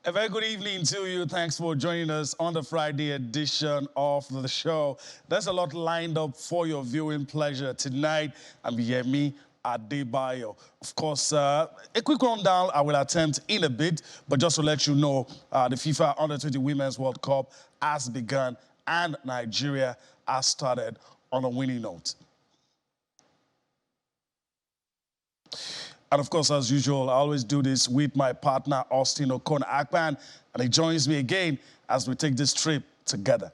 A very good evening to you. Thanks for joining us on the Friday edition of the show. There's a lot lined up for your viewing pleasure tonight. I'm Yemi Adebayo. Of course, a quick rundown I will attempt in a bit, but just to let you know, the FIFA Under-20 Women's World Cup has begun and Nigeria has started on a winning note. And of course, as usual, I always do this with my partner, Austin Okon-Akpan, and he joins me again as we take this trip together.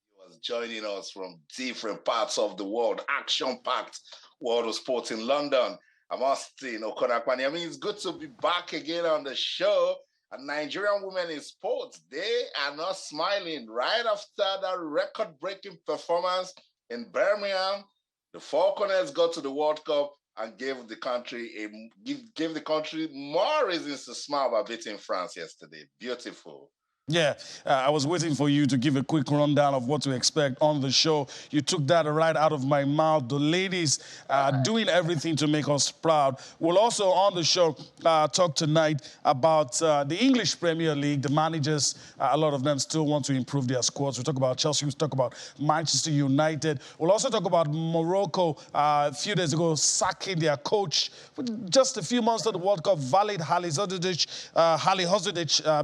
He was joining us from different parts of the world, action-packed world of sports in London. I'm Austin Okon-Akpan. I mean, it's good to be back again on the show. And Nigerian women in sports, they are not smiling. Right after that record-breaking performance in Birmingham, the Falconets got to the World Cup and gave the country more reasons to smile by beating France yesterday. Beautiful. Yeah, I was waiting for you to give a quick rundown of what to expect on the show. You took that right out of my mouth. The ladies are doing everything to make us proud. We'll also, on the show, talk tonight about the English Premier League. The managers, a lot of them still want to improve their squads. We'll talk about Chelsea. We'll talk about Manchester United. We'll also talk about Morocco a few days ago sacking their coach. Just a few months to the World Cup, Valid Halilhodžić,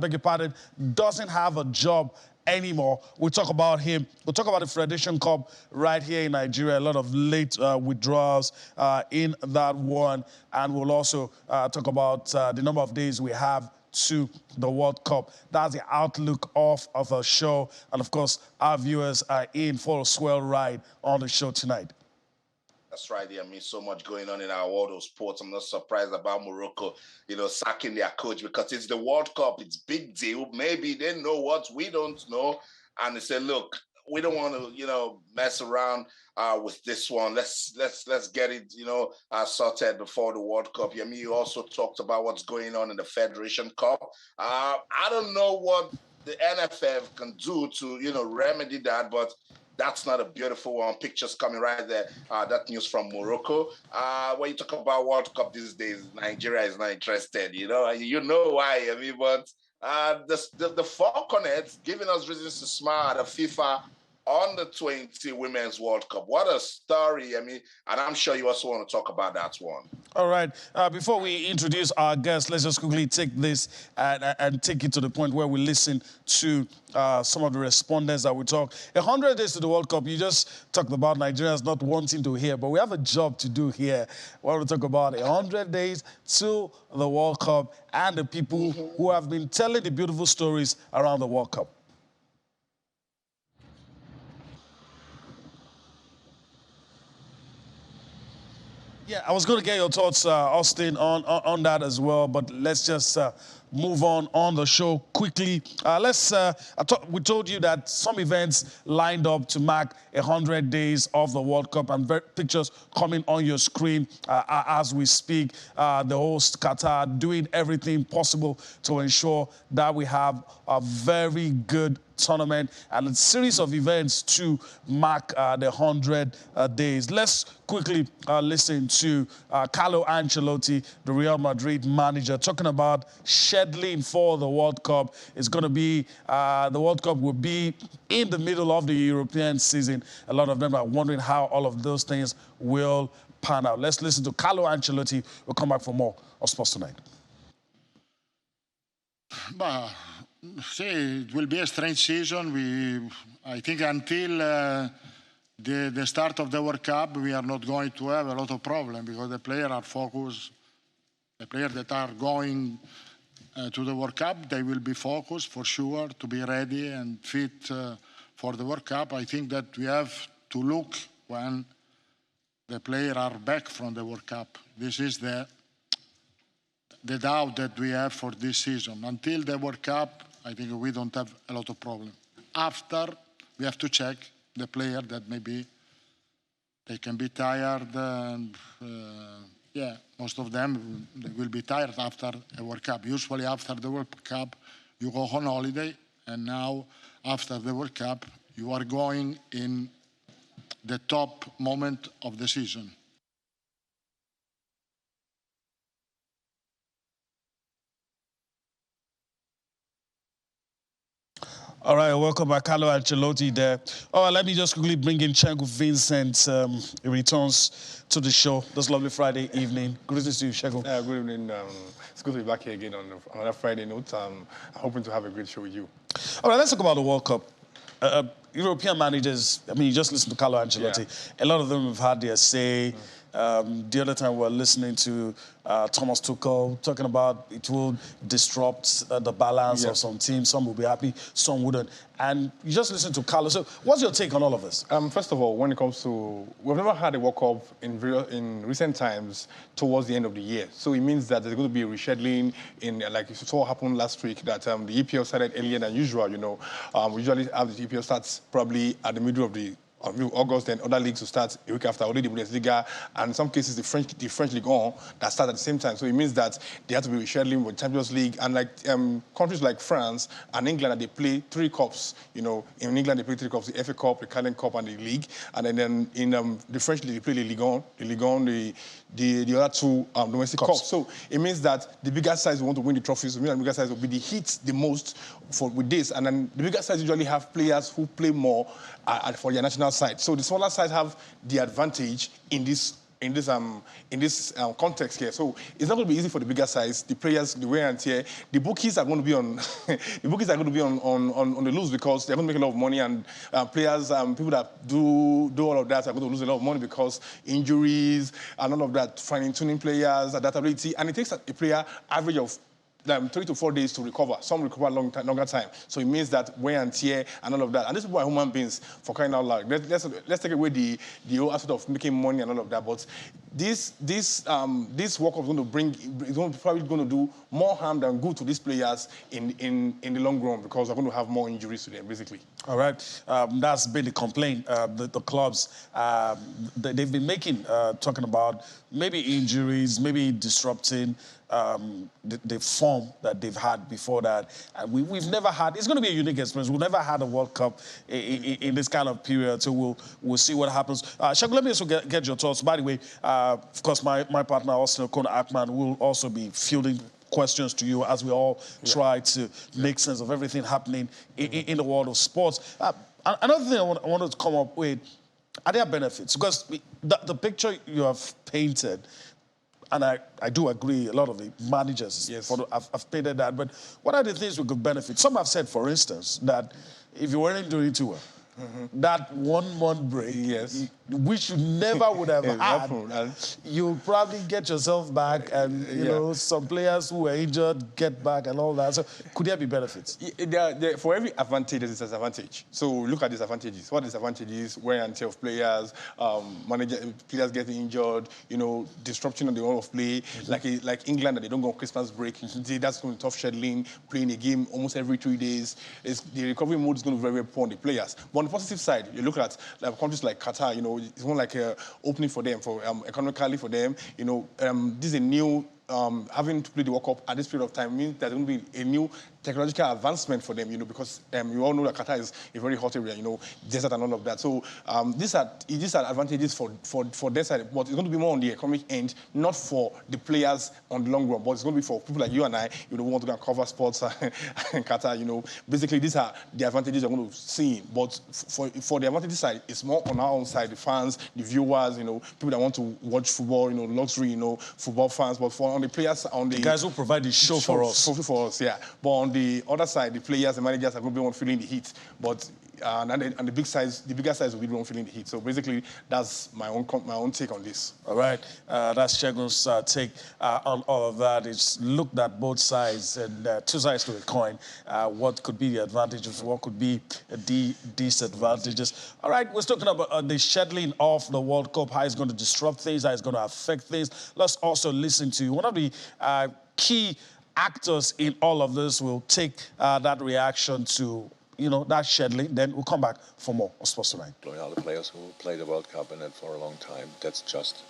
beg your pardon, doesn't have a job anymore. We'll talk about him. We'll talk about the Federation Cup right here in Nigeria. A lot of late withdrawals in that one. And we'll also talk about the number of days we have to the World Cup. That's the outlook of the show. And of course, our viewers are in for a swell ride on the show tonight. That's right. I mean, so much going on in our world of sports. I'm not surprised about Morocco, sacking their coach because it's the World Cup. It's big deal. Maybe they know what we don't know. And they say, look, we don't want to, mess around with this one. Let's get it, sorted before the World Cup. I mean, you also talked about what's going on in the Federation Cup. I don't know what the NFF can do to, remedy that, but that's not a beautiful one. Pictures coming right there. That news from Morocco. When you talk about World Cup these days, Nigeria is not interested. You know why. I mean, but the Falconets giving us reasons to smile at the FIFA Under-20 Women's World Cup. What a story. I mean, and I'm sure you also want to talk about that one. All right. Before we introduce our guests, let's just quickly take this and take it to the point where we listen to some of the respondents that we talk. 100 days to the World Cup, you just talked about Nigerians not wanting to hear, but we have a job to do here. We want to talk about 100 days to the World Cup and the people who have been telling the beautiful stories around the World Cup. Yeah, I was going to get your thoughts, Austin, on that as well, but let's just move on the show quickly. We told you that some events lined up to mark 100 days of the World Cup, and pictures coming on your screen as we speak. The host, Qatar, doing everything possible to ensure that we have a very good tournament and a series of events to mark the 100 days. Let's quickly listen to Carlo Ancelotti, the Real Madrid manager, talking about scheduling for the World Cup. It's going to be, the World Cup will be in the middle of the European season. A lot of them are wondering how all of those things will pan out. Let's listen to Carlo Ancelotti. We'll come back for more on Sports Tonight. See, it will be a strange season. I think until the start of the World Cup, we are not going to have a lot of problems because the players are focused. The players that are going to the World Cup, they will be focused for sure to be ready and fit for the World Cup. I think that we have to look when the players are back from the World Cup. This is the doubt that we have for this season. Until the World Cup, I think we don't have a lot of problem. After, we have to check the player that maybe they can be tired. And, most of them they will be tired after a World Cup. Usually after the World Cup, you go on holiday. And now, after the World Cup, you are going in the top moment of the season. All right, welcome back, Carlo Ancelotti there. All right, let me just quickly bring in Chengu Vincent. He returns to the show this lovely Friday evening. Greetings to you, Chengu. Good evening. It's good to be back here again on another Friday note. I'm hoping to have a great show with you. All right, let's talk about the World Cup. European managers, I mean, you just listen to Carlo Ancelotti. Yeah. A lot of them have had their say. The other time we were listening to Thomas Tuchel talking about it will disrupt the balance of some teams. Some will be happy, some wouldn't. And you just listen to Carlo. So what's your take on all of this? First of all, when it comes to, we've never had a World Cup in recent times towards the end of the year. So it means that there's going to be a rescheduling in, like you saw happen last week, that the EPL started earlier than usual, We usually have the EPL starts probably at the middle of August, then other leagues will start a week after, already the Bundesliga, and in some cases the French League 1 that start at the same time. So it means that they have to be rescheduling with Champions League, and like countries like France and England, they play 3 cups. In England they play 3 cups: the FA Cup, the Carling Cup, and the League. And then in the French League they play the Ligue 1, the other 2 domestic cups. So it means that the bigger sides want to win the trophies. The bigger sides will be the hits the most with this, and then the bigger sides usually have players who play more for their national side. So the smaller sides have the advantage in this context here. So it's not going to be easy for the bigger sides, the players, the wear and tear. The bookies are going to be on on the loose because they're going to make a lot of money, and players, people that do all of that are going to lose a lot of money because injuries and all of that, finding tuning players, adaptability, and it takes a player average of 3 to 4 days to recover. Some recover longer time. So it means that wear and tear and all of that. And this is why human beings, for crying out loud. Let's take away the whole aspect of making money and all of that. But this World Cup is going to probably going to do more harm than good to these players in the long run, because they're going to have more injuries to them, basically. All right. That's been the complaint. The clubs, they've been making, talking about maybe injuries, maybe disrupting the form that they've had before that. And we've never had, it's going to be a unique experience. We've never had a World Cup in this kind of period, so we'll see what happens. Shagun, let me also get your thoughts. By the way, of course, my partner, Austin Okona Ackman, will also be fielding questions to you as we all try to make sense of everything happening in the world of sports. Another thing I wanted to come up with, are there benefits? Because the picture you have painted, and I do agree, a lot of the managers have painted that, but what are the things we could benefit? Some have said, for instance, that if you weren't doing too well, that 1 month break, which you never would have had, you'll probably get yourself back, and you know, some players who were injured get back and all that. So could there be benefits? For every advantage, there's a disadvantage. So look at disadvantages. What disadvantages? Wear and tear of players, players getting injured, disruption of the order of play, like England, that they don't go on Christmas break. That's going to be tough scheduling, playing a game almost every 3 days. The recovery mode is going to be very, very poor on the players. But on the positive side, you look at countries like Qatar, it's more like an opening for them, for economically for them. This is a new, having to play the World Cup at this period of time means there's going to be a new technological advancement for them, because you all know that Qatar is a very hot area, desert and all of that. So these are advantages for their side, but it's going to be more on the economic end, not for the players on the long run, but it's going to be for people like you and I, who want to go and cover sports in Qatar, Basically, these are the advantages you're going to see. But for the advantages side, it's more on our own side, the fans, the viewers, people that want to watch football, luxury, football fans. But on the players, on the guys who provide the show for us. Yeah. But on the other side, the players, the managers are going to be one feeling the heat. But and the bigger size will be the one feeling the heat. So basically, that's my own take on this. All right, that's Shagun's take on all of that. It's looked at both sides and 2 sides to a coin. What could be the advantages? What could be the disadvantages? All right, we're talking about the scheduling of the World Cup, how it's going to disrupt things, how it's going to affect things. Let's also listen to one of the key actors in all of this. Will take that reaction to that scheduling. Then we'll come back for more on Sports Tonight. All the players who play the World Cup in it for a long time. That's just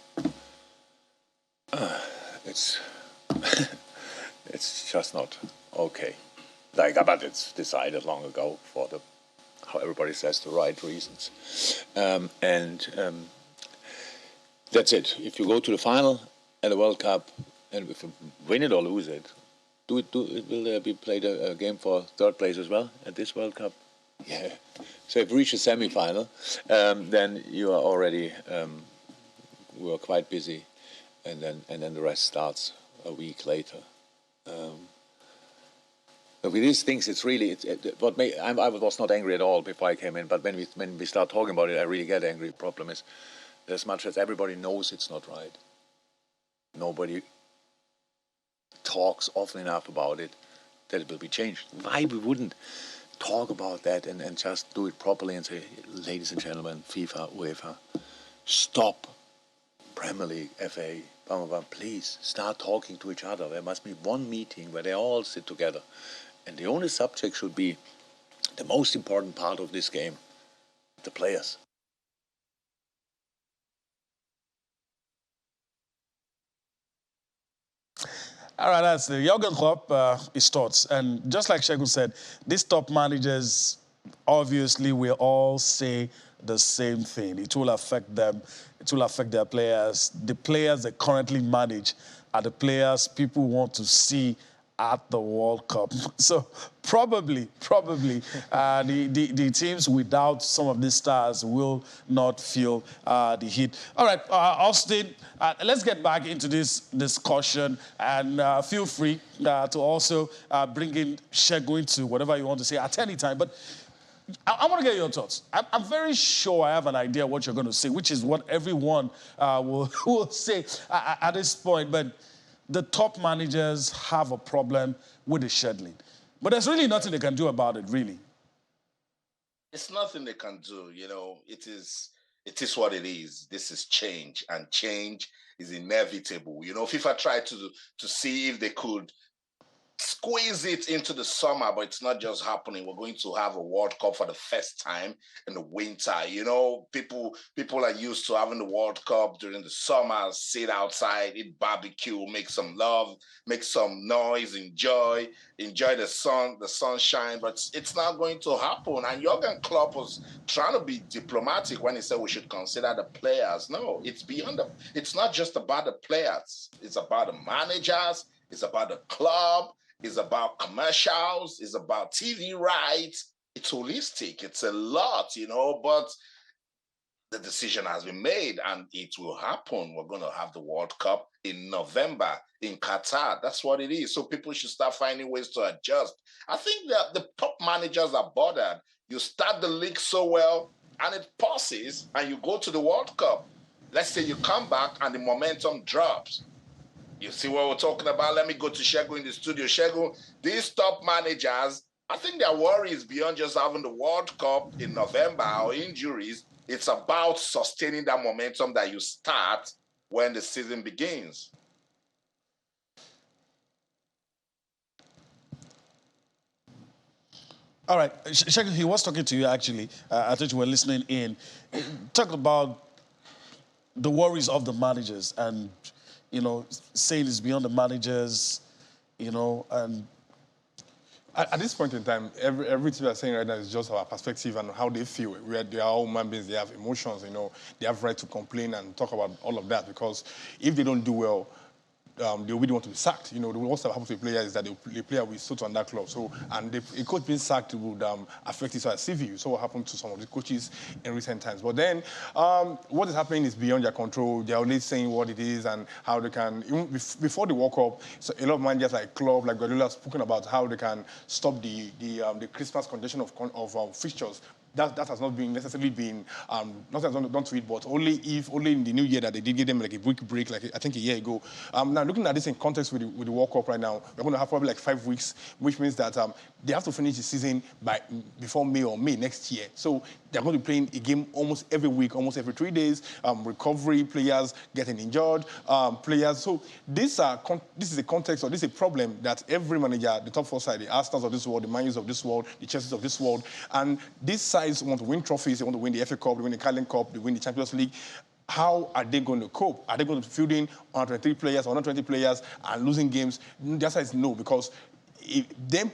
it's it's just not okay. But it's decided long ago for how everybody says, the right reasons. That's it. If you go to the final at the World Cup, and if you win it or lose it, will there be played a game for third place as well at this World Cup? Yeah. So if you reach a semi-final, then you are already we are quite busy, and then the rest starts a week later. But with these things, it's really I was not angry at all before I came in, but when we start talking about it, I really get angry. The problem is, as much as everybody knows it's not right, nobody talks often enough about it that it will be changed. Why we wouldn't talk about that and just do it properly and say, ladies and gentlemen, FIFA, UEFA, stop. Premier League, FA, blah, blah, blah, please start talking to each other. There must be one meeting where they all sit together. And the only subject should be the most important part of this game, the players. All right, that's the Jurgen Klopp, his thoughts. And just like Shegun said, these top managers, obviously, will all say the same thing. It will affect them. It will affect their players. The players they currently manage are the players people want to see at the World Cup. So probably, the teams without some of these stars will not feel the heat. All right, Austin, let's get back into this discussion, and feel free to also bring in Shegun to whatever you want to say at any time. But I want to get your thoughts. I'm very sure I have an idea what you're going to say, which is what everyone will say at this point. But the top managers have a problem with the scheduling. But there's really nothing they can do about it, really. It's nothing they can do. It is what it is. This is change, and change is inevitable. FIFA tried to see if they could squeeze it into the summer, but it's not just happening. We're going to have a World Cup for the first time in the winter. People are used to having the World Cup during the summer, sit outside, eat barbecue, make some love, make some noise, enjoy the sunshine, but it's not going to happen. And Jurgen Klopp was trying to be diplomatic when he said we should consider the players. No, it's beyond it's not just about the players. It's about the managers. It's about the club. It's about commercials. It's about TV rights. It's holistic. It's a lot, but the decision has been made and it will happen. We're going to have the World Cup in November in Qatar. That's what it is. So people should start finding ways to adjust. I think that the top managers are bothered. You start the league so well and it pauses and you go to the World Cup. Let's say you come back and the momentum drops. You see what we're talking about? Let me go to Shegun in the studio. Shegun, these top managers, I think their worry is beyond just having the World Cup in November or injuries. It's about sustaining that momentum that you start when the season begins. All right, Shegun, he was talking to you, actually. I thought you were listening in. Talk about the worries of the managers and saying it's beyond the managers, and at this point in time, everything we are saying right now is just our perspective and how they feel. They are all human beings. They have emotions. They have right to complain and talk about all of that, because if they don't do well, they really want to be sacked. The worst that happens to a player is that the player will suit on that club. So, and a coach being sacked would affect his CV. So what happened to some of the coaches in recent times. But then, what is happening is beyond their control. They're only saying what it is and how they can. Even before the World Cup, so a lot of managers like Klopp, like Guardiola, have spoken about how they can stop the Christmas congestion of fixtures. That has not been necessarily nothing has done to it, but only in the new year that they did give them like a week break, like I think a year ago. Now looking at this in context with the World Cup right now, we're going to have probably like 5 weeks, which means that they have to finish the season before May next year. So they're going to be playing a game almost every week, almost every 3 days. Recovery, players getting injured, players. So this is a context, or this is a problem that every manager, the top four side, the Arsenals of this world, the Man U's of this world, the Chelsea's of this world, and this side want to win trophies, they want to win the FA Cup, they win the Carling Cup, they win the Champions League. How are they going to cope? Are they going to field in 123 players, 120 players, and losing games? The answer is no, because them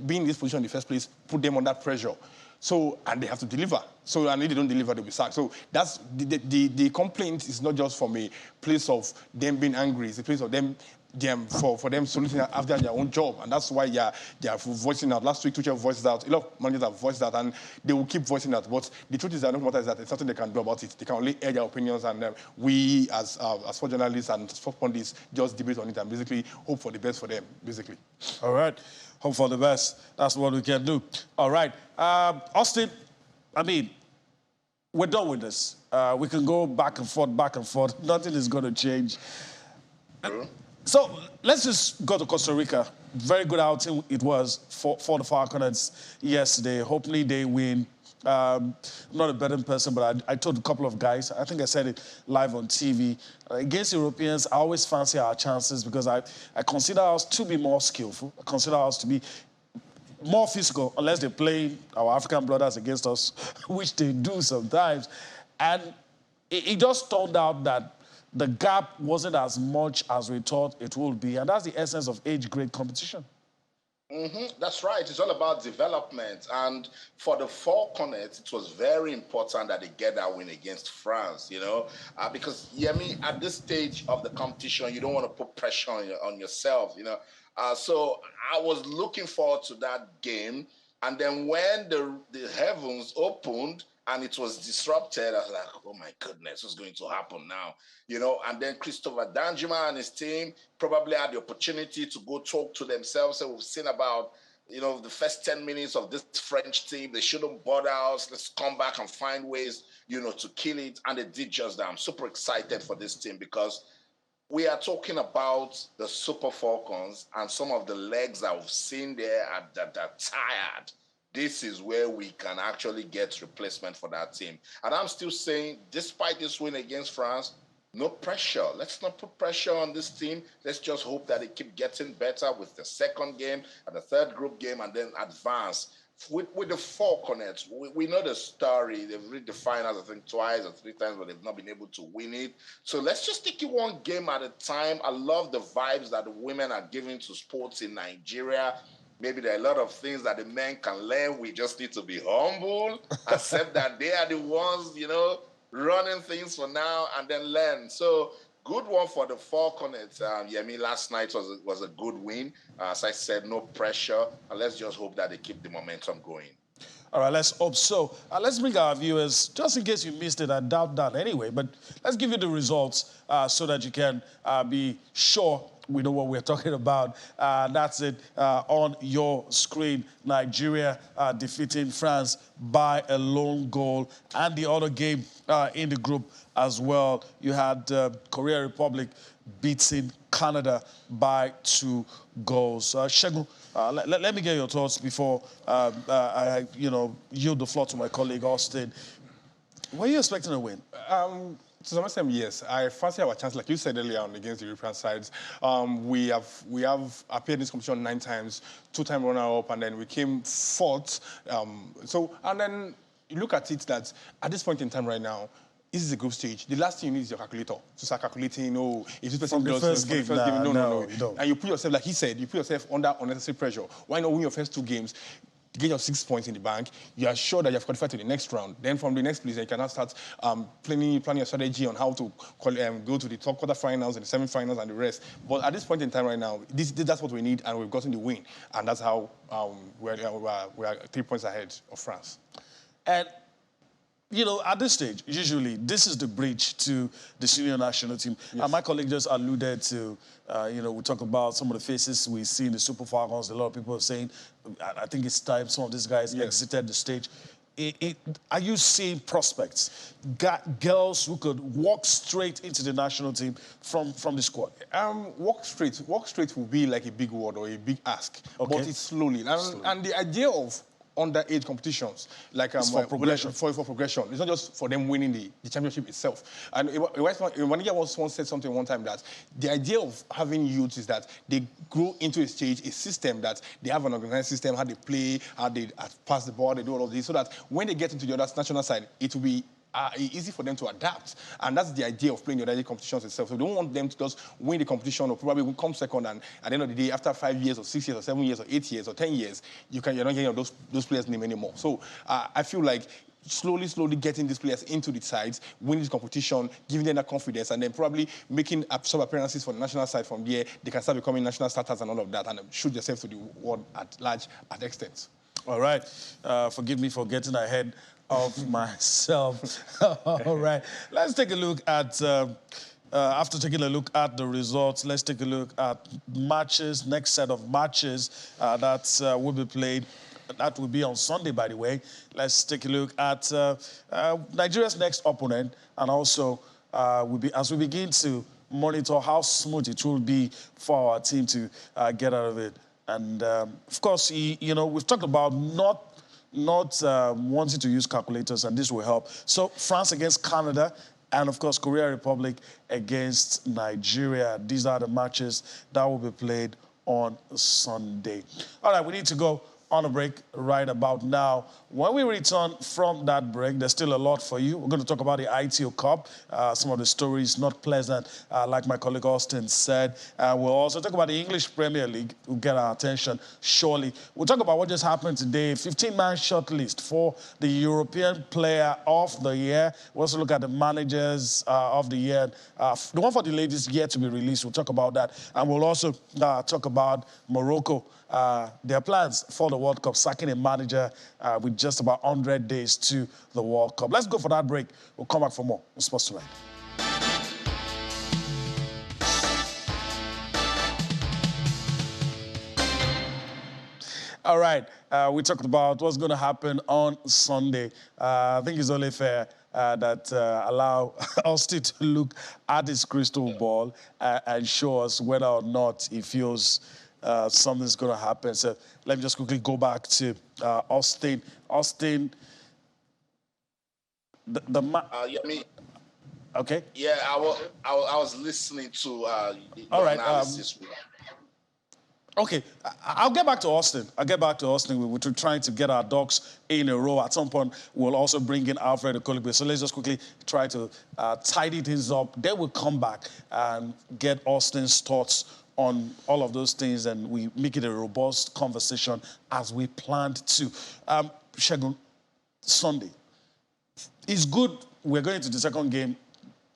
being in this position in the first place put them under pressure. So, and they have to deliver. So, and if they don't deliver, they'll be sacked. So that's the complaint is not just from a place of them being angry. It's a place of them for them solution after their own job, and that's why they are voicing out. Last week, Tuchel voiced out. A lot of managers have voiced out, and they will keep voicing out. But the truth is, that no matter is that there's nothing they can do about it. They can only air their opinions, and we, as sport journalists and sport pundits, just debate on it and basically hope for the best for them. Basically. All right, hope for the best. That's what we can do. All right, Austin. I mean, we're done with this. We can go back and forth. Nothing is going to change. So let's just go to Costa Rica. Very good outing it was for the Falconets yesterday. Hopefully they win. I'm not a betting person, but I told a couple of guys, I think I said it live on TV, against Europeans, I always fancy our chances because I consider us to be more skillful. I consider us to be more physical, unless they play our African brothers against us, which they do sometimes. And it just turned out that the gap wasn't as much as we thought it would be. And that's the essence of age-grade competition. That's right. It's all about development. And for the Falconets, it was very important that they get that win against France, because, at this stage of the competition, you don't want to put pressure on yourself, So I was looking forward to that game. And then when the heavens opened, and it was disrupted, I was like, oh my goodness, what's going to happen now? And then Christopher Danjuma and his team probably had the opportunity to go talk to themselves. So we've seen about, the first 10 minutes of this French team. They shouldn't bother us. Let's come back and find ways, to kill it. And they did just that. I'm super excited for this team because we are talking about the Super Falcons and some of the legs that we've seen there that are tired. This is where we can actually get replacement for that team. And I'm still saying, despite this win against France, no pressure. Let's not put pressure on this team. Let's just hope that they keep getting better with the second game and the third group game and then advance. With the Falconets, we know the story. They've reached the finals, I think, twice or three times, but they've not been able to win it. So let's just take it one game at a time. I love the vibes that the women are giving to sports in Nigeria. Maybe there are a lot of things that the men can learn. We just need to be humble, accept that they are the ones, running things for now and then learn. So good one for the Falconets. Last night was a good win. As I said, no pressure. And let's just hope that they keep the momentum going. All right, let's hope so. Let's bring our viewers, just in case you missed it, I doubt that anyway, but let's give you the results so that you can be sure we know what we're talking about. That's it on your screen. Nigeria defeating France by a lone goal. And the other game in the group as well, you had Korea Republic beating Canada by 2 goals. Segun, let me get your thoughts before I yield the floor to my colleague Austin. Were you expecting a win? To some extent, yes. I fancy our chance, like you said earlier on, against the European sides. We have appeared in this competition 9 times, 2-time runner-up, and then we came 4th. And then you look at it that at this point in time right now, this is a group stage. The last thing you need is your calculator to start calculating, if this person does first game. No, you don't. And you put yourself, like he said, you put yourself under unnecessary pressure. Why not win your first 2 games? Get your 6 points in the bank, you are sure that you have qualified to the next round. Then from the next place, you can now start planning your strategy on how to go to the top quarterfinals and the semi-finals and the rest. But at this point in time right now, that's what we need, and we've gotten the win. And that's how we are 3 points ahead of France. And, at this stage, usually, this is the bridge to the senior national team. Yes. And my colleague just alluded to, we talk about some of the faces we see in the Super Falcons. A lot of people are saying, I think it's time some of these guys exited the stage. Are you seeing prospects, girls who could walk straight into the national team from the squad? Walk straight will be like a big word or a big ask, Okay. but it's slowly. And the idea of underage competitions, like for progression. For progression. It's not just for them winning the championship itself. And Manager once said something one time that the idea of having youths is that they grow into a stage, a system that they have an organized system, how they play, how they pass the ball, they do all of this, so that when they get into the other national side, it will be easy for them to adapt. And that's the idea of playing the other competitions itself. So we don't want them to just win the competition or probably come second, and at the end of the day, after 5 years or 6 years or 7 years or 8 years or 10 years, you're not getting those players' name anymore. So I feel like slowly getting these players into the sides, winning the competition, giving them that confidence, and then probably making some appearances for the national side from there. They can start becoming national starters and all of that, and shoot themselves to the world at large, at extent. All right. Forgive me for getting ahead of myself. All right. Let's take a look at, after taking a look at the results, let's take a look at matches, next set of matches that will be played. That will be on Sunday, by the way. Let's take a look at Nigeria's next opponent, and also as we begin to monitor how smooth it will be for our team to get out of it. And of course, you know, we've talked about not wanting to use calculators, and this will help. So France against Canada, and of course, Korea Republic against Nigeria. These are the matches that will be played on Sunday. All right, we need to go on a break right about now. When we return from that break, there's still a lot for you. We're going to talk about the Aiteo Cup, some of the stories not pleasant, like my colleague Austin said. We'll also talk about the English Premier League, will get our attention surely. We'll talk about what just happened today, 15-man shortlist for the European Player of the Year. We'll also look at the managers of the year. The one for the ladies yet to be released, we'll talk about that. And we'll also talk about Morocco. Their plans for the World Cup, sacking a manager with just about 100 days to the World Cup. Let's go for that break. We'll come back for more on Sports Tonight. All right, we talked about what's going to happen on Sunday. I think it's only fair that allow Austin to look at his crystal ball and show us whether or not he feels something's going to happen. So let me just quickly go back to Austin. Austin, Yeah, me. Okay. Yeah, I was listening to All right. analysis. Okay, I'll get back to Austin. We're trying to get our ducks in a row. At some point, we'll also bring in Alfred Okoligbe. So let's just quickly try to tidy things up. Then we'll come back and get Austin's thoughts on all of those things, and we make it a robust conversation as we planned to. Shegun, Sunday. It's good we're going to the second game.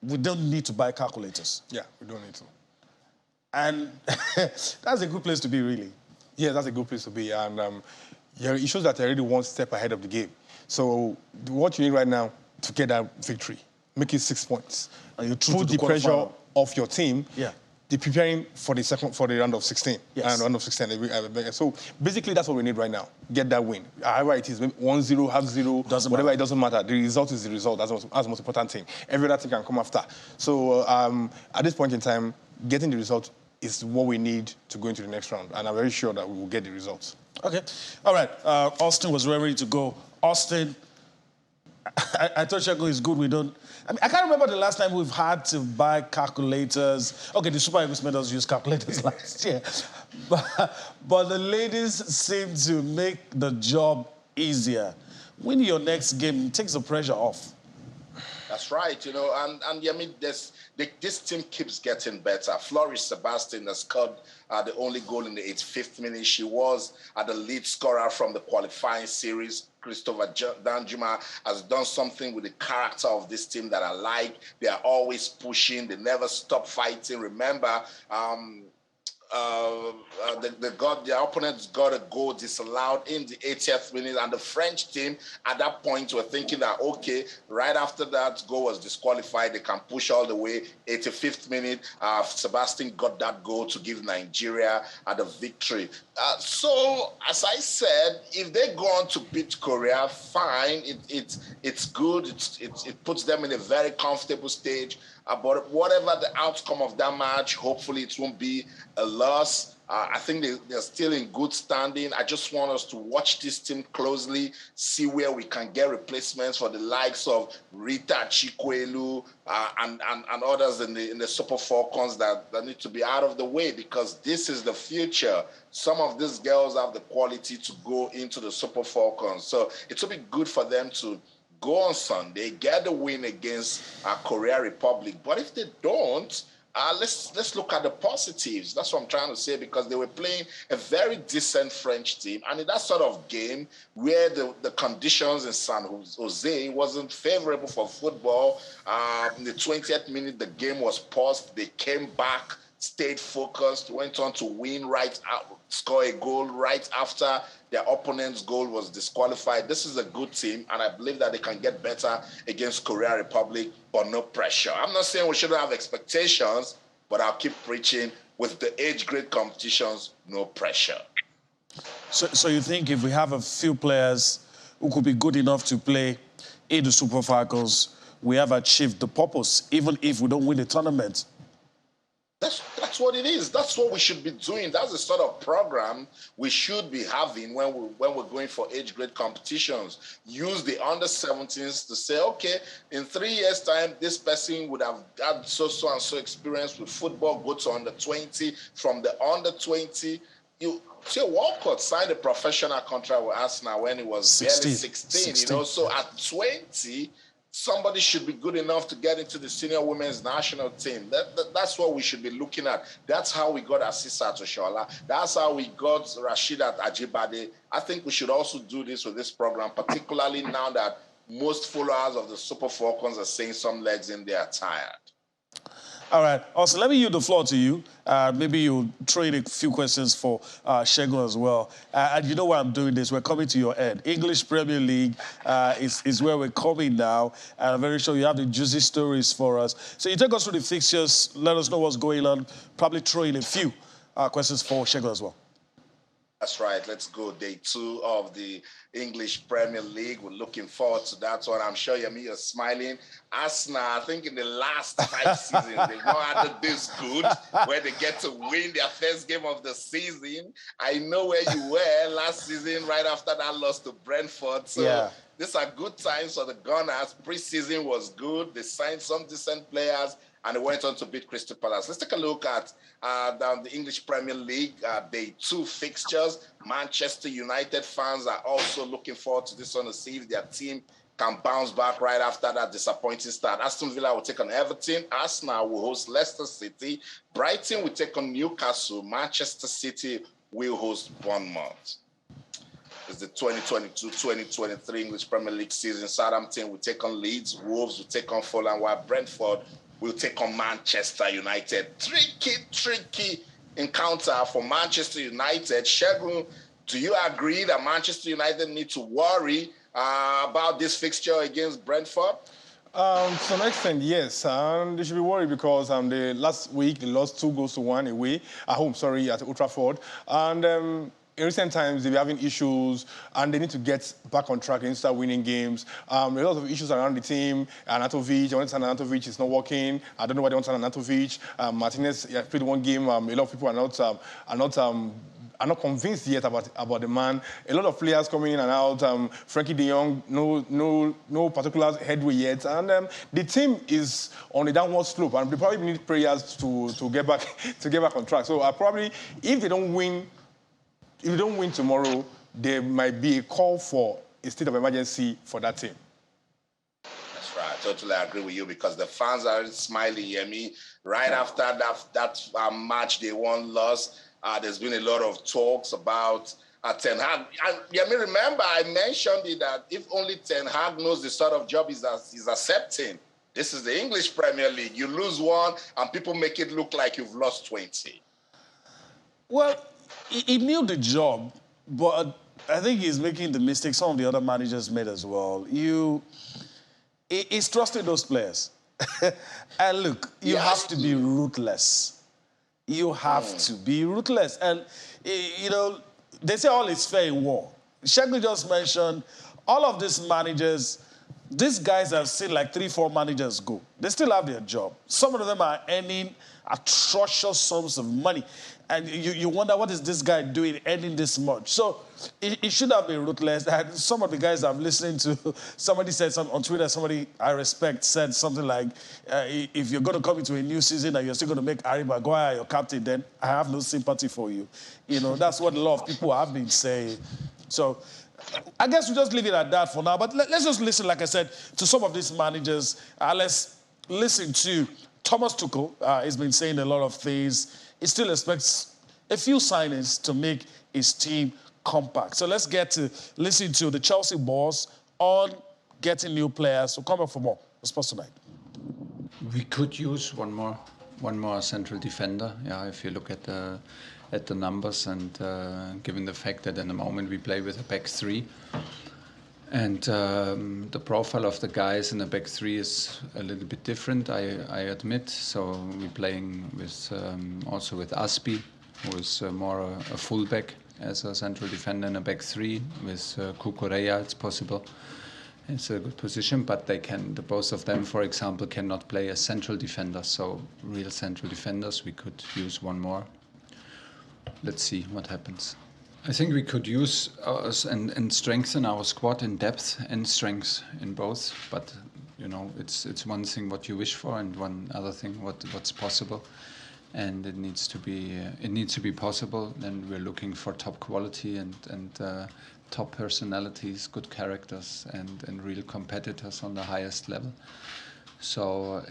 We don't need to buy calculators. Yeah, we don't need to. And that's a good place to be, really. Yeah, that's a good place to be. And it shows that you're already one step ahead of the game. So what you need right now to get that victory, make it 6 points. And you put the pressure off your team. Yeah. They're preparing for the round of 16. Yes. And round of 16. So basically, that's what we need right now. Get that win. However it is, 1-0, 0-0, whatever, it doesn't matter. The result is the result. That's the most important thing. Every other thing can come after. So at this point in time, getting the result is what we need to go into the next round. And I'm very sure that we will get the results. Okay. All right. Austin was ready to go. Austin, I thought Shegun is good. I can't remember the last time we've had to buy calculators. Okay, the Super Eagles made us use calculators last year. But the ladies seem to make the job easier. Winning your next game takes the pressure off. That's right, you know, and I mean, this team keeps getting better. Flourish Sebastian has scored the only goal in the 85th minute. She was the lead scorer from the qualifying series. Christopher Danjuma has done something with the character of this team that I like. They are always pushing. They never stop fighting. Remember, the opponents got a goal disallowed in the 80th minute, and the French team at that point were thinking that, okay, right after that goal was disqualified, they can push all the way. 85th minute, Sebastian got that goal to give Nigeria the victory. So, as I said, if they go on to beat Korea, fine, it's good. It puts them in a very comfortable stage. But whatever the outcome of that match, hopefully it won't be a loss. I think they're still in good standing. I just want us to watch this team closely, see where we can get replacements for the likes of Rita Chikwelu and others in the Super Falcons that need to be out of the way, because this is the future. Some of these girls have the quality to go into the Super Falcons. So it will be good for them to go on Sunday, get the win against Korea Republic. But if they don't, let's look at the positives. That's what I'm trying to say, because they were playing a very decent French team, and in that sort of game where the conditions in San Jose wasn't favorable for football, in the 20th minute the game was paused. They came back, stayed focused, went on to win score a goal right after their opponent's goal was disqualified. This is a good team, and I believe that they can get better against Korea Republic, but no pressure. I'm not saying we shouldn't have expectations, but I'll keep preaching with the age grade competitions, no pressure. So you think if we have a few players who could be good enough to play in the Super Falcons, we have achieved the purpose, even if we don't win the tournament? That's what it is. That's what we should be doing. That's the sort of program we should be having when we're going for age grade competitions. Use the under-17s to say, okay, in 3 years' time, this person would have had so and so experience with football. Go to under-20. From the under-20, Walcott signed a professional contract with Arsenal when he was barely 16. You know, so at 20. Somebody should be good enough to get into the senior women's national team. That's what we should be looking at. That's how we got Asisa Toshola. That's how we got Rasheedat Ajibade. I think we should also do this with this program, particularly now that most followers of the Super Falcons are saying some legs in there are tired. All right. Also, let me yield the floor to you. Maybe you'll throw in a few questions for Segun as well. And you know why I'm doing this. We're coming to your end. English Premier League is where we're coming now. And I'm very sure you have the juicy stories for us. So you take us through the fixtures. Let us know what's going on. Probably throw in a few questions for Segun as well. That's right. Let's go. Day 2 of the English Premier League. We're looking forward to that one. I'm sure you're smiling. Arsenal, I think in the last 5 seasons, they've not had it this good, where they get to win their first game of the season. I know where you were last season, right after that loss to Brentford. So these are good times for the Gunners. Pre-season was good. They signed some decent players, and they went on to beat Crystal Palace. Let's take a look at the English Premier League, Day 2 fixtures. Manchester United fans are also looking forward to this one to see if their team can bounce back right after that disappointing start. Aston Villa will take on Everton. Arsenal will host Leicester City. Brighton will take on Newcastle. Manchester City will host Bournemouth. It's the 2022-2023 English Premier League season. Southampton will take on Leeds. Wolves will take on Fulham, while Brentford will take on Manchester United. Tricky encounter for Manchester United. Segun, do you agree that Manchester United need to worry about this fixture against Brentford? To some extent, yes. They should be worried because the last week they lost 2-1 away at home, at Old Trafford. And in recent times, they've been having issues, and they need to get back on track and start winning games. A lot of issues around the team. Anatovic is not working. I don't know why they want Anatovic. Martinez played one game. A lot of people are not convinced yet about the man. A lot of players coming in and out. Frankie de Jong, no particular headway yet. And the team is on a downward slope, and they probably need players to get back on track. So probably, if they don't win tomorrow, there might be a call for a state of emergency for that team. That's right. I totally agree with you, because the fans are smiling, Yemi. Right after that match they lost, there's been a lot of talks about Ten Hag. Yemi, remember I mentioned it that if only Ten Hag knows the sort of job he's accepting. This is the English Premier League. You lose one and people make it look like you've lost 20. Well, he knew the job, but I think he's making the mistake some of the other managers made as well. He's trusting those players. And look, you have to be ruthless. You have to be ruthless. And, they say all is fair in war. Segun just mentioned all of these managers, these guys have seen like 3-4 managers go. They still have their job. Some of them are earning atrocious sums of money. And you wonder, what is this guy doing earning this much? So it should have been ruthless. And some of the guys I've listened to, somebody said something on Twitter, somebody I respect said something like, if you're going to come into a new season and you're still going to make Harry Maguire your captain, then I have no sympathy for you. That's what a lot of people have been saying. So I guess we just leave it at that for now. But let's just listen, like I said, to some of these managers. Let's listen to Thomas Tuchel has been saying a lot of things. He still expects a few signings to make his team compact. So let's get to listen to the Chelsea boss on getting new players. So come back for more. Sports Tonight. We could use one more central defender. Yeah, if you look at the numbers, and given the fact that in the moment we play with a back three, and the profile of the guys in the back three is a little bit different, I admit. So we're playing with also with Aspi, who is more a fullback as a central defender in a back three. With Kukureya, it's possible. It's a good position, but both of them, for example, cannot play as central defenders. So real central defenders, we could use one more. Let's see what happens. I think we could use and strengthen our squad in depth and strength in both. But it's one thing what you wish for, and one other thing what's possible. And it needs to be possible. Then we're looking for top quality and top personalities, good characters, and real competitors on the highest level. So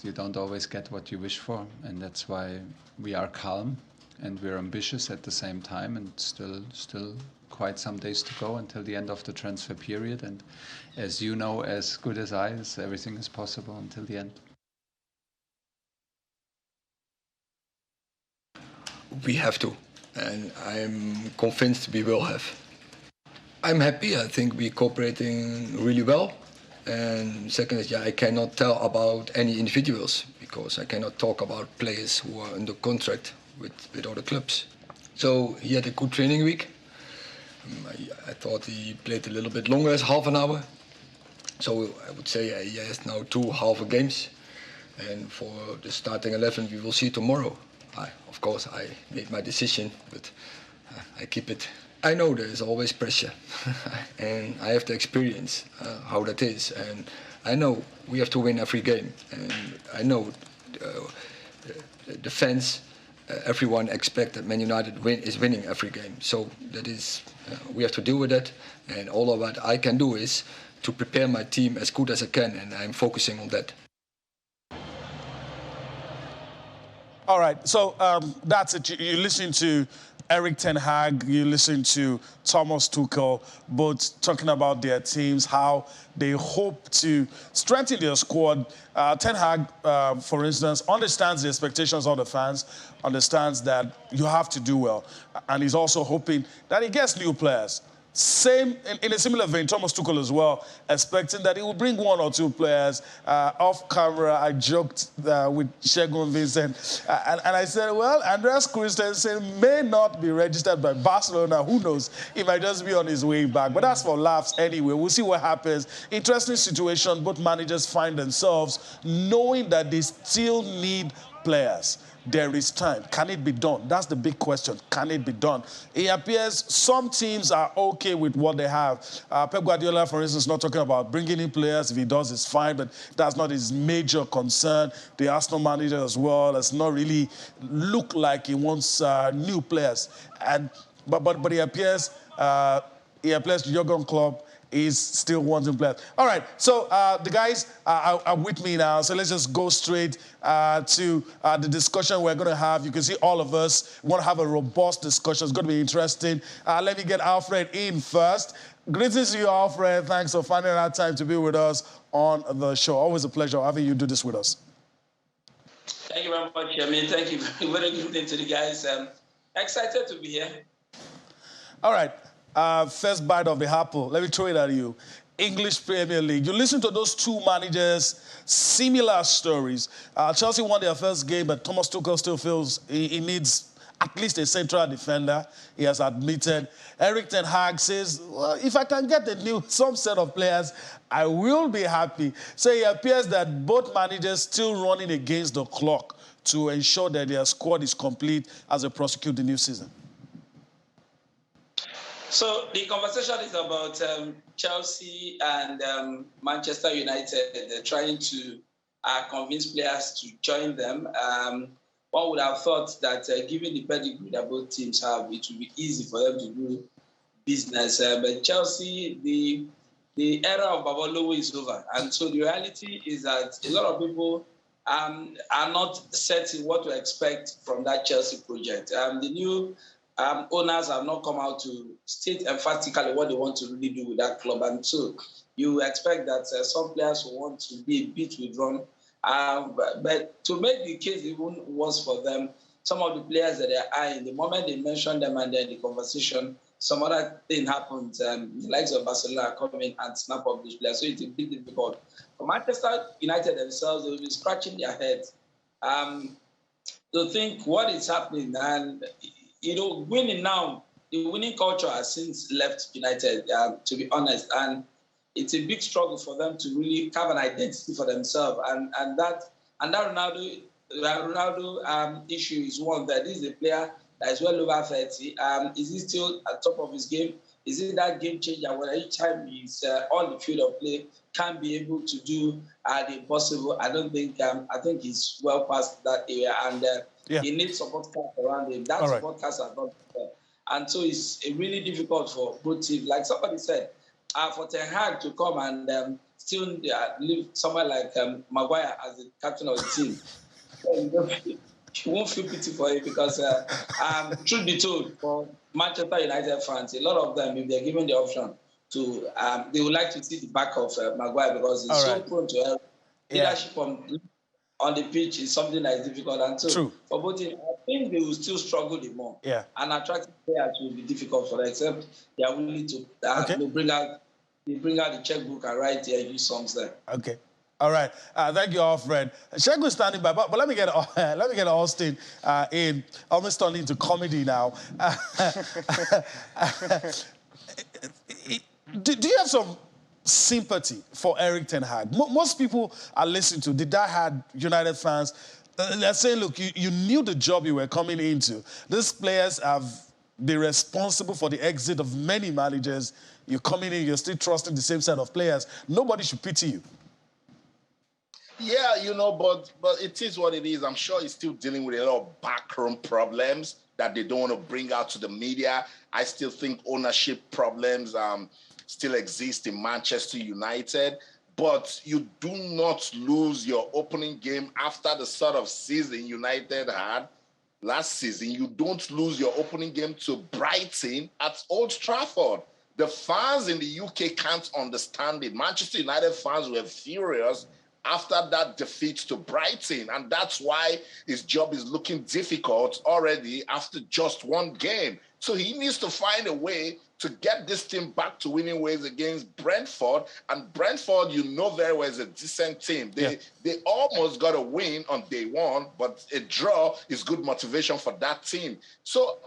you don't always get what you wish for, and that's why we are calm and we're ambitious at the same time, and still quite some days to go until the end of the transfer period. And as you know as good as I, everything is possible until the end. We have to, and I'm convinced we will have. I'm happy. I think we're cooperating really well. And second is, I cannot tell about any individuals because I cannot talk about players who are under contract with other clubs. So he had a good training week. I thought he played a little bit longer as half an hour. So I would say he has now 2 half games. And for the starting 11, we will see tomorrow. Of course, I made my decision, but I keep it. I know there is always pressure, and I have the experience how that is, and I know we have to win every game, and I know the fans, everyone expects that Man United is winning every game. So that is, we have to deal with that, and all of what I can do is to prepare my team as good as I can, and I'm focusing on that. All right, so that's it. You listen to Erik ten Hag, you listen to Thomas Tuchel, both talking about their teams, how they hope to strengthen their squad. Ten Hag, for instance, understands the expectations of the fans, understands that you have to do well, and he's also hoping that he gets new players. Same, in a similar vein, Thomas Tuchel as well, expecting that he will bring 1 or 2 players. Off camera, I joked with Segun Vincent, and I said, well, Andreas Christensen may not be registered by Barcelona. Who knows? He might just be on his way back. But that's for laughs anyway. We'll see what happens. Interesting situation. Both managers find themselves knowing that they still need players. There is time. Can it be done? That's the big question. Can it be done? It appears some teams are okay with what they have. Pep Guardiola, for instance, not talking about bringing in players. If he does, it's fine, but that's not his major concern. The Arsenal manager as well does not really look like he wants new players. But it appears Jurgen Klopp is still wanting players. All right, so the guys are with me now, so let's just go straight to the discussion we're going to have. You can see all of us want to have a robust discussion. It's going to be interesting. Let me get Alfred in first. Greetings to you, Alfred. Thanks for finding out time to be with us on the show. Always a pleasure having you do this with us. Thank you very much. I mean, thank you very good evening to the guys. Excited to be here. All right. First bite of the apple. Let me throw it at you. English Premier League. You listen to those 2 managers, similar stories. Chelsea won their first game, but Thomas Tuchel still feels he needs at least a central defender. He has admitted. Erik ten Hag says, well, if I can get some set of players, I will be happy. So it appears that both managers still running against the clock to ensure that their squad is complete as they prosecute the new season. So the conversation is about Chelsea and Manchester United. They're trying to convince players to join them. One would have thought that given the pedigree that both teams have, it would be easy for them to do business. But Chelsea, the era of Babalowo is over. And so the reality is that a lot of people are not certain what to expect from that Chelsea project. The new owners have not come out to state emphatically what they want to really do with that club. And so you expect that some players will want to be a bit withdrawn. But to make the case even worse for them, some of the players that they are eyeing, the moment they mention them and then the conversation, some other thing happens. The likes of Barcelona are coming and snap up these players. So it's a bit difficult. For Manchester United themselves, they will be scratching their heads to think what is happening. And, winning now, the winning culture has since left United, to be honest. And it's a big struggle for them to really have an identity for themselves. And that Ronaldo issue is one that this is a player that is well over 30. Is he still at top of his game? Is it that game changer where each time he's on the field of play can be able to do the impossible? I don't think. I think he's well past that area, and he needs support cast around him. That support cast are not there, and so it's really difficult for both teams. Like somebody said, for Ten Hag to come and still leave somewhere like Maguire as the captain of the team. You won't feel pity for it because, truth be told, for Manchester United fans, a lot of them, if they're given the option to, they would like to see the back of Maguire because he's so prone to error. Leadership on the pitch is something that is difficult. And so, for both teams, I think they will still struggle the more. And attractive players will be difficult for them, except they are willing to bring out the checkbook and write their new songs there. Okay. All right. Thank you, Alfred. Shegun standing by, but let me get Austin in. Almost turning into comedy now. Do you have some sympathy for Erik Ten Hag? Most people are listening to the diehard United fans. They're saying, look, you knew the job you were coming into. These players have been responsible for the exit of many managers. You're coming in, you're still trusting the same set of players. Nobody should pity you. Yeah, but it is what it is. I'm sure he's still dealing with a lot of backroom problems that they don't want to bring out to the media. I still think ownership problems still exist in Manchester United. But you do not lose your opening game after the sort of season United had last season. You don't lose your opening game to Brighton at Old Trafford. The fans in the UK can't understand it. Manchester United fans were furious after that defeat to Brighton, and that's why his job is looking difficult already after just one game. So he needs to find a way to get this team back to winning ways against Brentford, and Brentford, very well, is a decent team. They almost got a win on day one, but a draw is good motivation for that team. So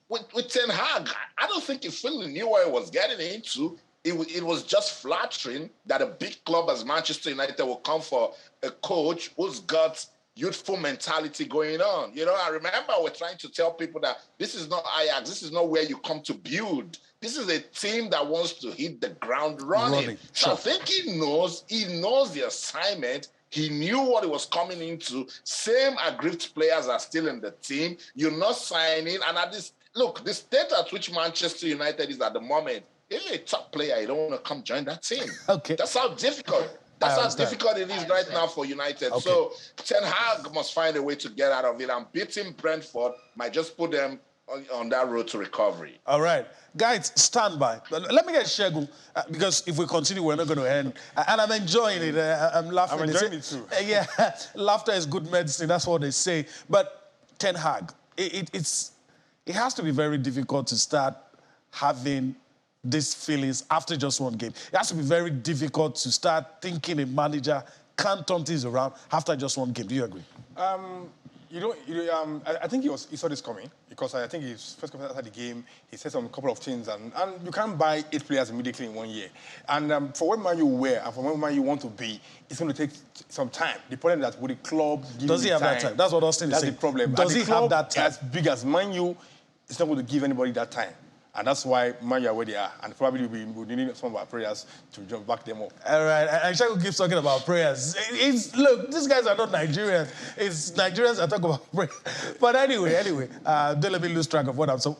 with Ten Hag, I don't think he fully knew what he was getting into. It was just flattering that a big club as Manchester United will come for a coach who's got youthful mentality going on. I remember we're trying to tell people that this is not Ajax. This is not where you come to build. This is a team that wants to hit the ground running. So I think he knows the assignment. He knew what he was coming into. Same aggrieved players are still in the team. You're not signing. And the state at which Manchester United is at the moment, if you're a top player, you don't want to come join that team. Okay. That's how difficult. That's how difficult it is right now for United. Okay. So Ten Hag must find a way to get out of it. And beating Brentford might just put them on that road to recovery. All right. Guys, stand by. Let me get Shegun, because if we continue, we're not going to end. And I'm enjoying it. I'm laughing. I'm enjoying it too. Yeah, laughter is good medicine. That's what they say. But Ten Hag, it has to be very difficult to start having these feelings after just one game. It has to be very difficult to start thinking a manager can't turn things around after just one game. Do you agree? I think he saw this coming, because I think his first conference after the game, he said some couple of things, and you can't buy 8 players immediately in 1 year. And for where Man U were and for where Man U want to be, it's going to take some time. The problem is that with the club, does he have that time? That's what Austin is saying. That's the problem. Does he have that time? As big as Man U, it's not going to give anybody that time. And that's why Man U are where they are. And probably we'll need some of our prayers to back them up. All right. And Shegun keeps talking about prayers. Look, these guys are not Nigerians. It's Nigerians that talk about prayers. But anyway, don't let me lose track of what I'm so...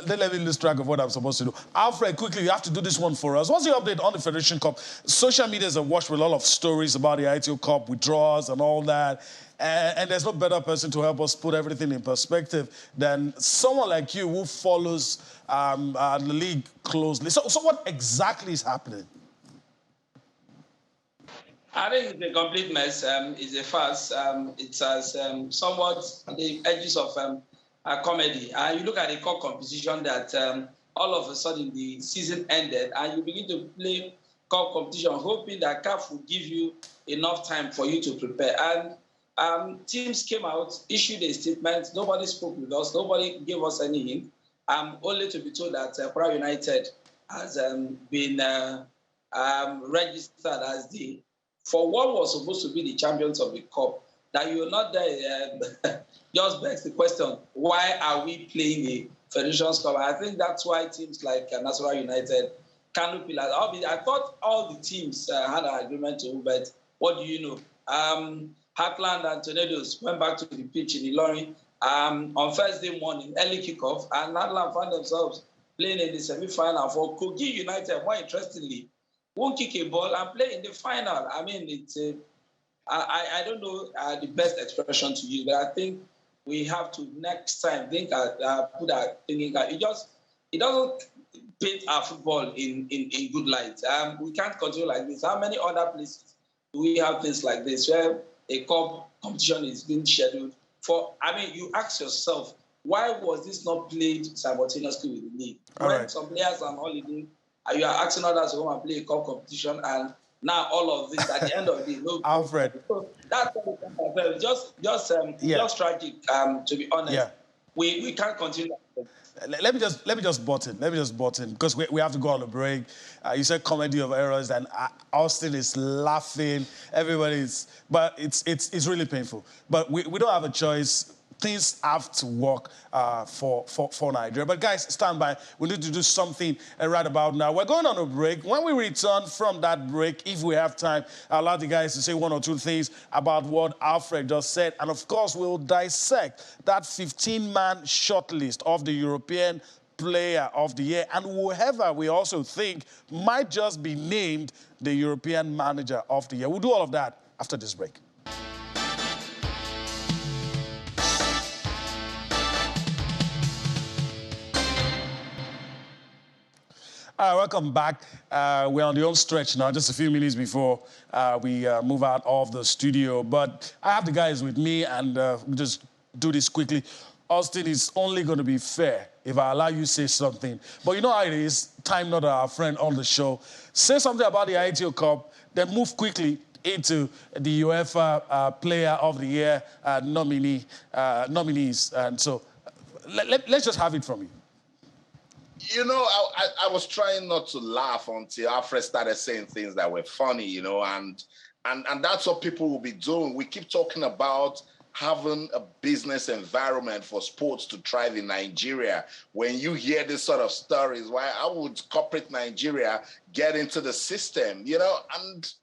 Then let me lose track of what I'm supposed to do. Alfred, quickly, you have to do this one for us. What's the update on the Federation Cup? Social media is awash with a lot of stories about the Aiteo Cup, withdrawals and all that. And there's no better person to help us put everything in perspective than someone like you who follows the league closely. So what exactly is happening? I think it's a complete mess. It's a farce. It has somewhat the edges of comedy. You look at the cup competition that all of a sudden the season ended, and you begin to play cup competition, hoping that CAF will give you enough time for you to prepare. And teams came out, issued a statement. Nobody spoke with us. Nobody gave us any hint. Only to be told that Praia United has been registered as for what was supposed to be the champions of the cup. That you will not there just begs the question, why are we playing the Federations Cup? I think that's why teams like Nassau United, Kano Pillars, I thought all the teams had an agreement to, but what do you know? Heartland and Tornadoes went back to the pitch in Ilorin on Thursday morning, early kickoff, and Heartland found themselves playing in the semi-final for Kogi United. More interestingly, won't kick a ball and play in the final. I mean, it's I don't know the best expression to use, but I think we have to next time think put our thinking. It doesn't paint our football in good light. We can't continue like this. How many other places do we have things like this where a cup competition is being scheduled for? I mean, you ask yourself, why was this not played simultaneously with the league? When some players are on holiday, you are asking others to come and play a cup competition, and now all of this at the end of the day, no. Alfred, so that's just tragic. To be honest, yeah. we can't continue. Let me just butt in. Because we have to go on a break. You said comedy of errors, and Austin is laughing. But it's really painful. But we don't have a choice. Things have to work for Nigeria. But guys, stand by. We need to do something right about now. We're going on a break. When we return from that break, if we have time, I'll allow the guys to say one or two things about what Alfred just said. And of course, we'll dissect that 15-man shortlist of the European Player of the Year, and whoever we also think might just be named the European Manager of the Year. We'll do all of that after this break. All right, welcome back. We're on the home stretch now, just a few minutes before we move out of the studio. But I have the guys with me, and we'll just do this quickly. Austin, is only going to be fair if I allow you to say something. But you know how it is, time not our friend on the show. Say something about the Aiteo Cup, then move quickly into the UEFA Player of the Year nominees. And so let's just have it from you. You know, I was trying not to laugh until Alfred started saying things that were funny, you know, and that's what people will be doing. We keep talking about having a business environment for sports to thrive in Nigeria. When you hear this sort of stories, why would corporate Nigeria get into the system, you know? And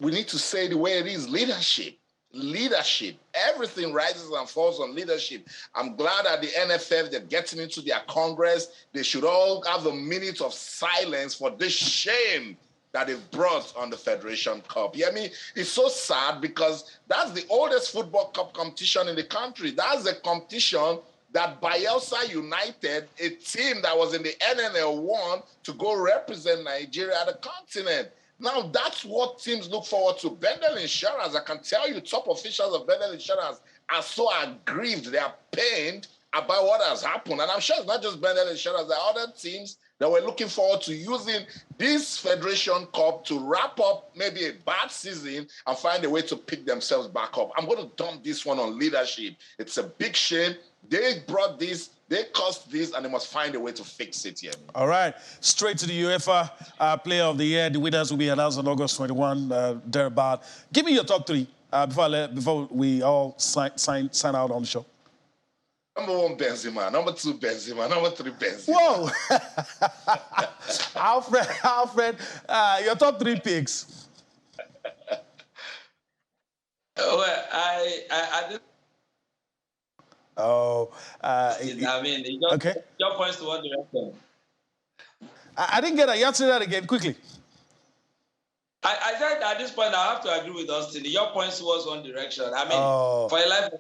we need to say the way it is, leadership. Leadership. Everything rises and falls on leadership. I'm glad that the NFF, they're getting into their Congress. They should all have a minute of silence for this shame that they've brought on the Federation Cup. Yeah, I mean, it's so sad because that's the oldest football cup competition in the country. That's a competition that Bayelsa United, a team that was in the NNL, won to go represent Nigeria at the continent. Now, that's what teams look forward to. Bendel Insurance, I can tell you, top officials of Bendel Insurance are so aggrieved, they are pained about what has happened. And I'm sure it's not just Bendel Insurance, there are other teams that were looking forward to using this Federation Cup to wrap up maybe a bad season and find a way to pick themselves back up. I'm going to dump this one on leadership. It's a big shame. They brought this, they caused this, and they must find a way to fix it here. All right, straight to the UEFA Player of the Year. The winners will be announced on August 21, thereabout. Give me your top three before we all sign out on the show. Number 1, Benzema. Number 2, Benzema. Number 3, Benzema. Whoa! Alfred, your top 3 picks. Well, I did. Oh. I mean, your points to one direction. I didn't get that. You have to say that again quickly. I said at this point I have to agree with Austin. Your points was one direction. I mean, for a life,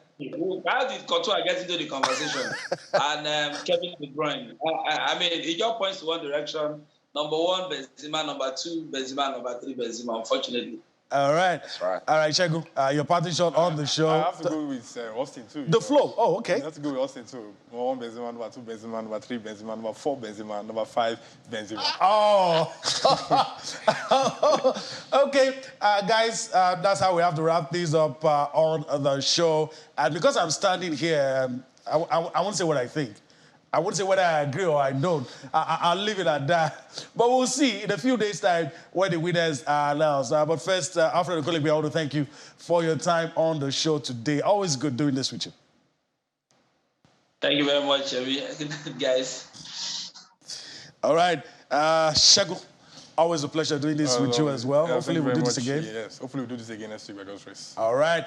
how did Couture get into the conversation? And Kevin De Bruyne. I mean, your points to one direction. Number 1, Benzema. Number 2, Benzema. Number 3, Benzema. Unfortunately. All right. That's right. All right, Shegun, your parting shot on the show. I have to go with Austin too. The flow. Oh, okay. I have to go with Austin too. Number 1 Benzema, number 2 Benzema, number 3 Benzema, number 4 Benzema, number 5 Benzema. Oh. Okay, guys, that's how we have to wrap things up on the show. And because I'm standing here, I won't say what I think. I wouldn't say whether I agree or I don't. I'll leave it at that. But we'll see in a few days' time when the winners are announced. But first, Alfred Okoligbe, I want to thank you for your time on the show today. Always good doing this with you. Thank you very much, guys. All right. Shegun, always a pleasure doing this with you as well. Hopefully we'll do this again. Yes, hopefully we'll do this again next week by God's grace. All right.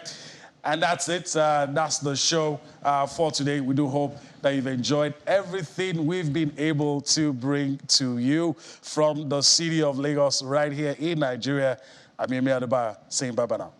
And that's it. That's the show for today. We do hope that you've enjoyed everything we've been able to bring to you from the city of Lagos right here in Nigeria. I'm Yemi Adebayo saying bye-bye now.